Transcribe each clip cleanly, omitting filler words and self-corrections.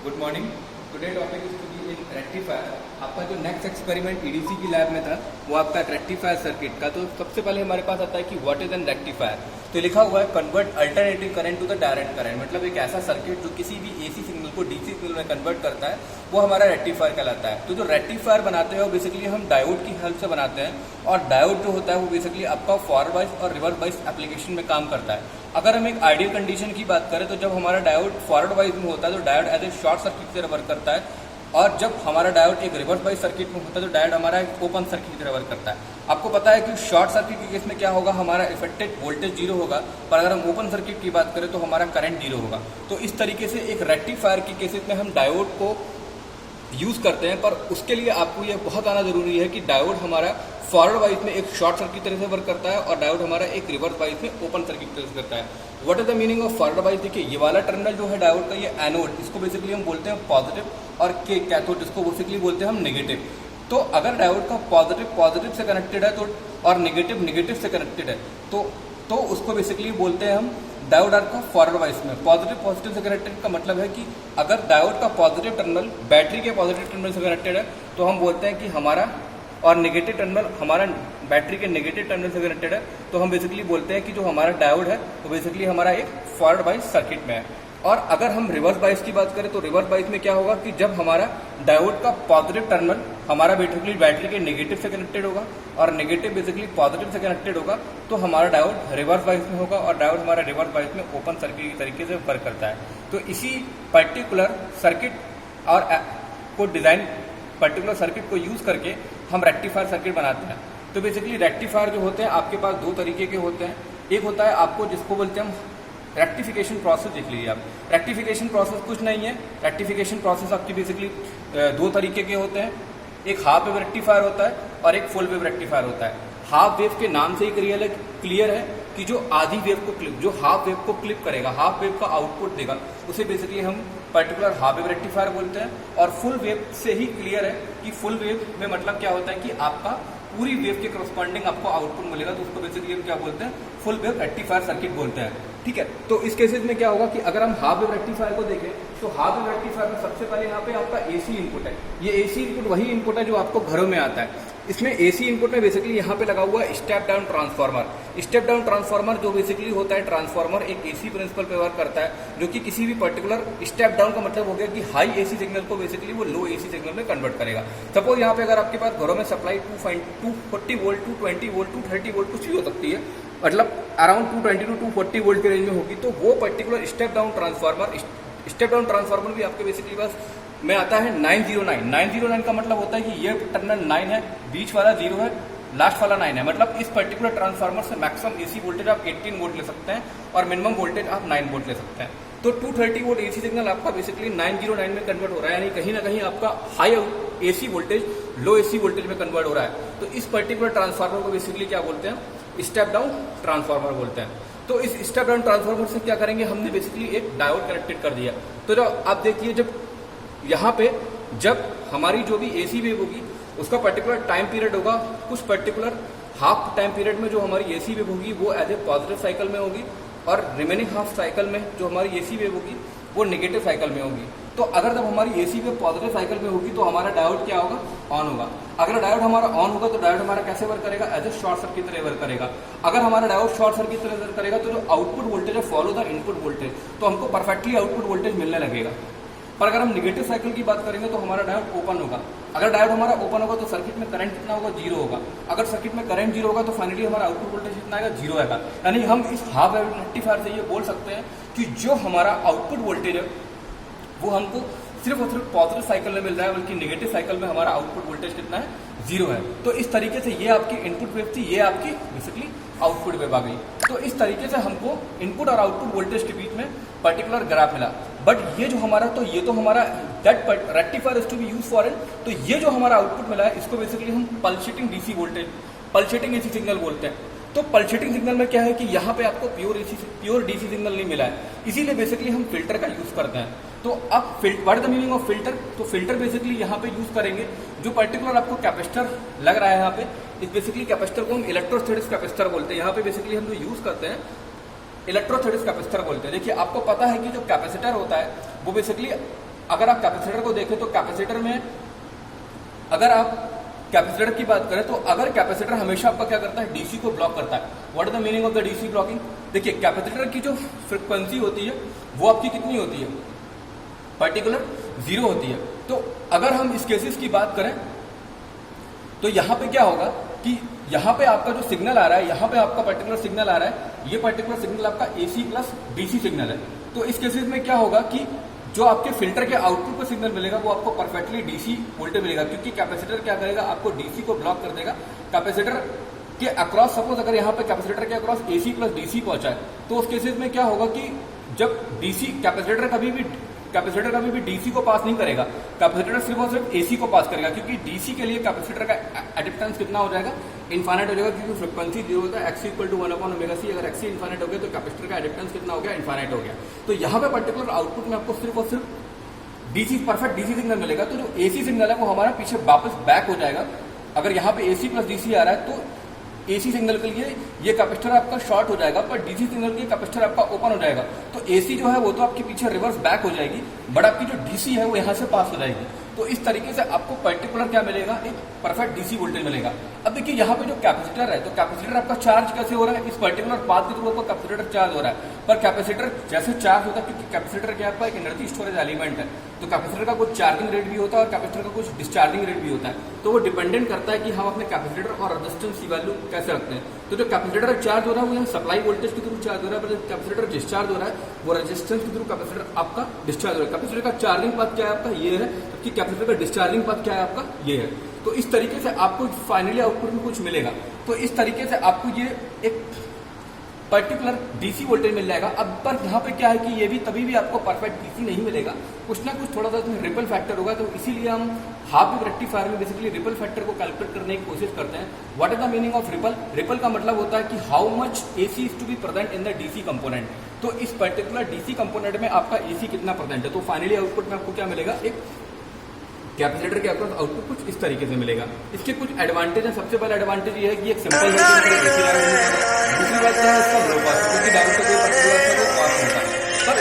Good morning. Today topic is to be in rectifier. आपका जो next experiment EDC की lab में था वो आपका रेक्टिफायर सर्किट का। तो सबसे पहले हमारे पास आता है कि व्हाट इज एन रेक्टिफायर। तो लिखा हुआ है convert alternative current to the direct current, मतलब एक ऐसा सर्किट जो किसी भी एसी सिग्नल को डीसी सिग्नल में कन्वर्ट करता है, वो हमारा रेक्टिफायर कहलाता है। तो जो रेक्टिफायर बनाते हैं वो बेसिकली हम डायोड की हेल्प से बनाते हैं, और डायोड जो होता है वो बेसिकली आपका फॉरवर्ड बायस और रिवर्स बायस एप्लीकेशन में काम करता है। अगर हम एक आइडियल कंडीशन की बात करें तो जब हमारा डायोड फॉरवर्ड बायस में होता है तो diode as a short circuit से वर्क करता है, और जब हमारा डायोड एक रिवर्स बायस सर्किट में होता है तो डायोड हमारा एक ओपन सर्किट की तरह वर्क करता है। आपको पता है कि शॉर्ट सर्किट के केस में क्या होगा, हमारा इफेक्टेड वोल्टेज जीरो होगा, पर अगर हम ओपन सर्किट की बात करें तो हमारा करंट जीरो होगा। तो इस तरीके से एक रेक्टिफायर के केसेस में हम डायोड को यूज़ करते हैं, पर उसके लिए आपको यह बहुत आना जरूरी है कि डायोड हमारा फॉरवर्ड वाइज में एक शॉर्ट सर्किट तरह से वर्क करता है और डायोड हमारा एक रिवर्स वाइज में ओपन सर्किट तरह से करता है। What is the meaning of forward wise? देखिए, ये वाला टर्मिनल जो है डायोड का, ये एनोड, इसको बेसिकली हम बोलते हैं पॉजिटिव, और के कैथोड इसको बेसिकली बोलते हैं हम नेगेटिव। तो अगर डायोड का पॉजिटिव से कनेक्टेड है तो, और नेगेटिव से कनेक्टेड है तो उसको बेसिकली बोलते हैं हम डायोड आर का फॉरवर्ड वाइज में। पॉजिटिव से कनेक्टेड का मतलब है कि अगर डायोड का पॉजिटिव टर्मिनल बैटरी के पॉजिटिव टर्मिनल से कनेक्टेड है तो हम बोलते हैं कि हमारा, और नेगेटिव टर्मिनल हमारा बैटरी के नेगेटिव टर्मिनल से कनेक्टेड है तो हम बेसिकली बोलते हैं कि जो हमारा डायोड है वो बेसिकली हमारा एक फॉरवर्ड बायस सर्किट में है। और अगर हम रिवर्स बायस की बात करें तो रिवर्स बायस में क्या होगा कि जब हमारा डायोड का पॉजिटिव टर्मिनल हमारा बेसिकली बैटरी के नेगेटिव से कनेक्टेड होगा और नेगेटिव बेसिकली पॉजिटिव से कनेक्टेड होगा तो हमारा डायोड रिवर्स बायस में होगा, और डायोड हमारा रिवर्स बायस में ओपन सर्किट की तरीके से वर्क करता है। तो इसी पर्टिकुलर सर्किट और को डिजाइन पर्टिकुलर सर्किट को यूज करके हम रेक्टिफायर सर्किट बनाते हैं। तो बेसिकली रेक्टिफायर जो होते हैं आपके पास दो तरीके के होते हैं। एक होता है आपको जिसको बोलते हैं हम रेक्टिफिकेशन प्रोसेस। देख लीजिए आप, रेक्टिफिकेशन प्रोसेस कुछ नहीं है। रेक्टिफिकेशन प्रोसेस आपकी बेसिकली दो तरीके के होते हैं। एक हाफ वेव रेक्टिफायर होता है और एक फुल वेव रेक्टिफायर होता है। हाफ वेव के नाम से ही क्लियर है कि जो आधी वेव को क्लिप, जो हाफ वेव को क्लिप करेगा, हाफ वेव का आउटपुट देगा, उसे बेसिकली हम पर्टिकुलर हाफ वेव रेक्टिफायर बोलते हैं। और फुल वेव से ही क्लियर है कि फुल वेव में मतलब क्या होता है कि आपका पूरी वेव के करस्पॉन्डिंग आपको आउटपुट मिलेगा, तो उसको बेसिकली हम क्या बोलते हैं, फुल वेव रेक्टिफायर सर्किट बोलते हैं। ठीक है, तो इस केसेस में क्या होगा कि अगर हम हाफ वेव रेक्टिफायर को देखें तो हाफ वेव रेक्टिफायर में सबसे पहले यहाँ पे आपका एसी इनपुट है। ये एसी इनपुट वही इनपुट है जो आपको घरों में आता है। इसमें एसी इनपुट में बेसिकली यहाँ पे लगा हुआ है step down transformer. Step down transformer जो बेसिकली होता है, ट्रांसफार्मर एक एसी प्रिंसिपल पे वर्क करता है, जो कि किसी भी पर्टिकुलर स्टेप डाउन का मतलब हो गया कि हाई एसी सिग्नल को बेसिकली वो लो एसी सिग्नल में कन्वर्ट करेगा। सपोज यहाँ पे अगर आपके पास घरों में सप्लाई 240 वोल्ट, 220 वोल्ट, 230 वोल्ट कुछ भी हो सकती है, मतलब अराउंड 220 टू 240 वोल्ट के रेंज में होगी, तो वो पर्टिकुलर स्टेप डाउन ट्रांसफार्मर भी आपके बेसिकली बस में आता है 909 का मतलब होता है कि ये टर्मिनल 9 है, बीच वाला 0 है, लास्ट वाला 9 है। मतलब इस पर्टिकुलर ट्रांसफार्मर से मैक्सिमम एसी वोल्टेज आप 18 वोल्ट ले सकते हैं और मिनिमम वोल्टेज आप 9 वोल्ट ले सकते हैं। तो 230 वोल्ट एसी सिग्नल आपका बेसिकली 909 में कन्वर्ट हो रहा है, यानी कहीं ना कहीं आपका हाई एसी वोल्टेज लो एसी वोल्टेज में कन्वर्ट हो रहा है। तो इस पर्टिकुलर ट्रांसफार्मर को बेसिकली क्या बोलते हैं, स्टेप डाउन ट्रांसफार्मर बोलते हैं। तो इस स्टेप डाउन ट्रांसफार्मर से क्या करेंगे, हमने बेसिकली एक डायोड कनेक्टेड कर दिया। तो जब आप देखिए, जब यहाँ पे जब हमारी जो भी एसी वेव होगी उसका पर्टिकुलर टाइम पीरियड होगा, कुछ पर्टिकुलर हाफ टाइम पीरियड में जो हमारी एसी वेव होगी वो एज ए पॉजिटिव साइकिल में होगी, और रिमेनिंग हाफ साइकिल में जो हमारी एसी वेव होगी वो नेगेटिव साइकिल में होगी। तो अगर जब हमारी एसी वेव पॉजिटिव साइकिल में होगी तो हमारा डायोड क्या होगा, ऑन होगा। अगर डायोड हमारा ऑन होगा तो डायोड हमारा कैसे वर्क करेगा, एज ए शॉर्ट सर्किट तरह वर्क करेगा। अगर हमारा डायोड शॉर्ट सर्किट तरह वर्क करेगा तो जो आउटपुट वोल्टेज है फॉलो द इनपुट वोल्टेज, तो हमको परफेक्टली आउटपुट वोल्टेज मिलने लगेगा। पर अगर हम नेगेटिव साइकिल की बात करेंगे तो हमारा डायोड ओपन होगा। अगर डायोड हमारा ओपन होगा तो सर्किट में करंट कितना होगा, 0 होगा। अगर सर्किट में करंट 0 होगा तो फाइनली हमारा आउटपुट वोल्टेज कितना आएगा, 0 आएगा। यानी हम इस हाफ वेव रेक्टिफायर से ये बोल सकते हैं कि जो हमारा आउटपुट वोल्टेज है वो हमको सिर्फ और सिर्फ पॉजिटिव साइकिल में मिल रहा है, बल्कि नेगेटिव साइकिल में हमारा आउटपुट वोल्टेज कितना है, 0 है। तो इस तरीके से ये आपकी इनपुट वेव थी, ये आपकी बेसिकली आउटपुट वेव आ गई। तो इस तरीके से हमको इनपुट और आउटपुट वोल्टेज के बीच में पर्टिकुलर ग्राफ मिला। बट ये जो हमारा, तो ये तो हमारा that rectifier is to be use for it. तो ये जो हमारा आउटपुट मिला है इसको बेसिकली हम pulsating DC voltage, pulsating AC signal बोलते हैं। तो पल्सेटिंग सिग्नल में क्या है कि यहाँ पे आपको प्योर डीसी सिग्नल नहीं मिला है, इसीलिए बेसिकली हम फिल्टर का यूज करते हैं। तो अब what is the meaning of filter? तो फिल्टर बेसिकली यहाँ पे यूज करेंगे जो पर्टिकुलर आपको कैपेसिटर लग रहा है यहाँ पे, इस बेसिकली कैपेसिटर को हम इलेक्ट्रोस्टैटिक कैपेसिटर बोलते हैं। यहाँ पे बेसिकली हम जो यूज करते हैं इलेक्ट्रोस्टैटिक कैपेसिटर बोलते हैं। देखिए, आपको पता है कि जो कैपेसिटर होता है वो बेसिकली अगर आप कैपेसिटर को देखें तो कैपेसिटर में अगर आप कैपेसिटर की बात करें तो अगर कैपेसिटर हमेशा आपका क्या करता है, डीसी को ब्लॉक करता है। What is the meaning of the DC blocking? देखिए कैपेसिटर की जो फ्रिक्वेंसी होती है वो आपकी कितनी होती है, पर्टिकुलर 0 होती है। तो अगर हम इस केसेस की बात करें तो यहां पे क्या होगा कि यहां पे आपका जो सिग्नल आ रहा है, यहां पे आपका पर्टिकुलर सिग्नल आ रहा है, ये पर्टिकुलर सिग्नल आपका एसी प्लस डीसी सिग्नल है। तो इस केसेस में क्या होगा कि जो आपके फिल्टर के आउटपुट पर सिग्नल मिलेगा वो आपको परफेक्टली डीसी वोल्टेज मिलेगा, क्योंकि कैपेसिटर क्या करेगा, आपको डीसी को ब्लॉक कर देगा। कैपेसिटर के अक्रॉस सपोज अगर यहाँ पे कैपेसिटर के अक्रॉस एसी प्लस डीसी पहुंचा है तो उस केसेस में क्या होगा कि जब डीसी कैपेसिटर कभी भी डीसी को पास नहीं करेगा, कैपेसिटर सिर्फ और सिर्फ एसी को पास करेगा, क्योंकि डीसी के लिए कैपेसिटर का एडिप्टेंस कितना हो जाएगा, इनफाइनाइट हो जाएगा, क्योंकि फ्रिक्वेंसी 0 होता है, x इक्वल टू 1/ωc। अगर x इनफाइनाइट हो गया तो कैपेसिटर का एडिप्टेंस कितना हो गया, इनफाइनाइट हो गया। तो यहाँ पे पर्टिकुलर आउटपुट में आपको सिर्फ और सिर्फ डीसी परफेक्ट डीसी सिग्नल मिलेगा। तो जो एसी सिग्नल है वो हमारा पीछे वापस बैक हो जाएगा। अगर यहाँ पे एसी प्लस डीसी आ रहा है तो एसी सिग्नल के लिए ये कैपेसिटर आपका शॉर्ट हो जाएगा, पर डीसी सिग्नल के लिए कैपेसिटर आपका ओपन हो जाएगा। तो एसी जो है वो तो आपके पीछे रिवर्स बैक हो जाएगी, बट आपकी जो डीसी है वो यहाँ से पास हो जाएगी। तो इस तरीके से आपको पर्टिकुलर क्या मिलेगा, एक परफेक्ट डीसी वोल्टेज मिलेगा। अब देखिए यहाँ पे जो कैपेसिटर है, तो कैपेसिटर आपका चार्ज कैसे हो रहा है, इस पर्टिकुलर पाथ के थ्रू आपका कैपेसिटर चार्ज हो रहा है। पर कैपेसिटर जैसे चार्ज होता है, क्योंकि कैपेसिटर क्या आपका एक एनर्जी स्टोरेज एलिमेंट है, तो कैपेसिटर का कुछ चार्जिंग रेट भी होता है और कैपेसिटर का कुछ डिस्चार्जिंग रेट भी होता है। तो वो डिपेंडेंट करता है कि हम अपने कैपेसिटर और रेजिस्टेंस की वैल्यू कैसे रखते हैं। तो जो कैपेसिटर चार्ज हो रहा है वो यहाँ सप्लाई वोल्टेज के थ्रू चार्ज हो रहा है, पर कैपेसिटर डिस्चार्ज हो रहा है वो रेजिस्टेंस के थ्रू कैपेसिटर आपका डिस्चार्ज हो रहा है। कैपेसिटर का चार्जिंग पाथ क्या है आपका, ये है, जबकि कैपेसिटर का डिस्चार्जिंग पाथ क्या है आपका, ये है। तो इस तरीके से आपको फाइनली आउटपुट में कुछ मिलेगा। तो इस तरीके से आपको ये एक पर्टिकुलर डीसी वोल्टेज मिल जाएगा। अब पर यहाँ पे क्या है कि ये भी तभी भी आपको परफेक्ट डीसी नहीं मिलेगा, कुछ ना कुछ थोड़ा सा रिपल फैक्टर होगा। तो इसीलिए हम हाफ वेव रेक्टिफायर में बेसिकली रिपल फैक्टर को कैलकुलेट करने की कोशिश करते हैं। What is the meaning of ripple? Ripple का मतलब होता है कि how much AC is to be present in the DC component. तो इस पर्टिकुलर डीसी कंपोनेंट में आपका एसी कितना प्रेजेंट है। तो फाइनली आउटपुट में आपको क्या मिलेगा, एक कैपेसिटर के अक्रॉस आउटपुट कुछ इस तरीके से मिलेगा। इसके कुछ एडवांटेज है। सबसे पहला एडवांटेज ये है कि एक सिंपल है। दूसरी बात क्या है, इसका लो कॉस्ट, क्योंकि डायरेक्ट कोई पर्टिकुलर कॉस्ट होता है। पर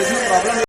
इसमें प्रॉब्लम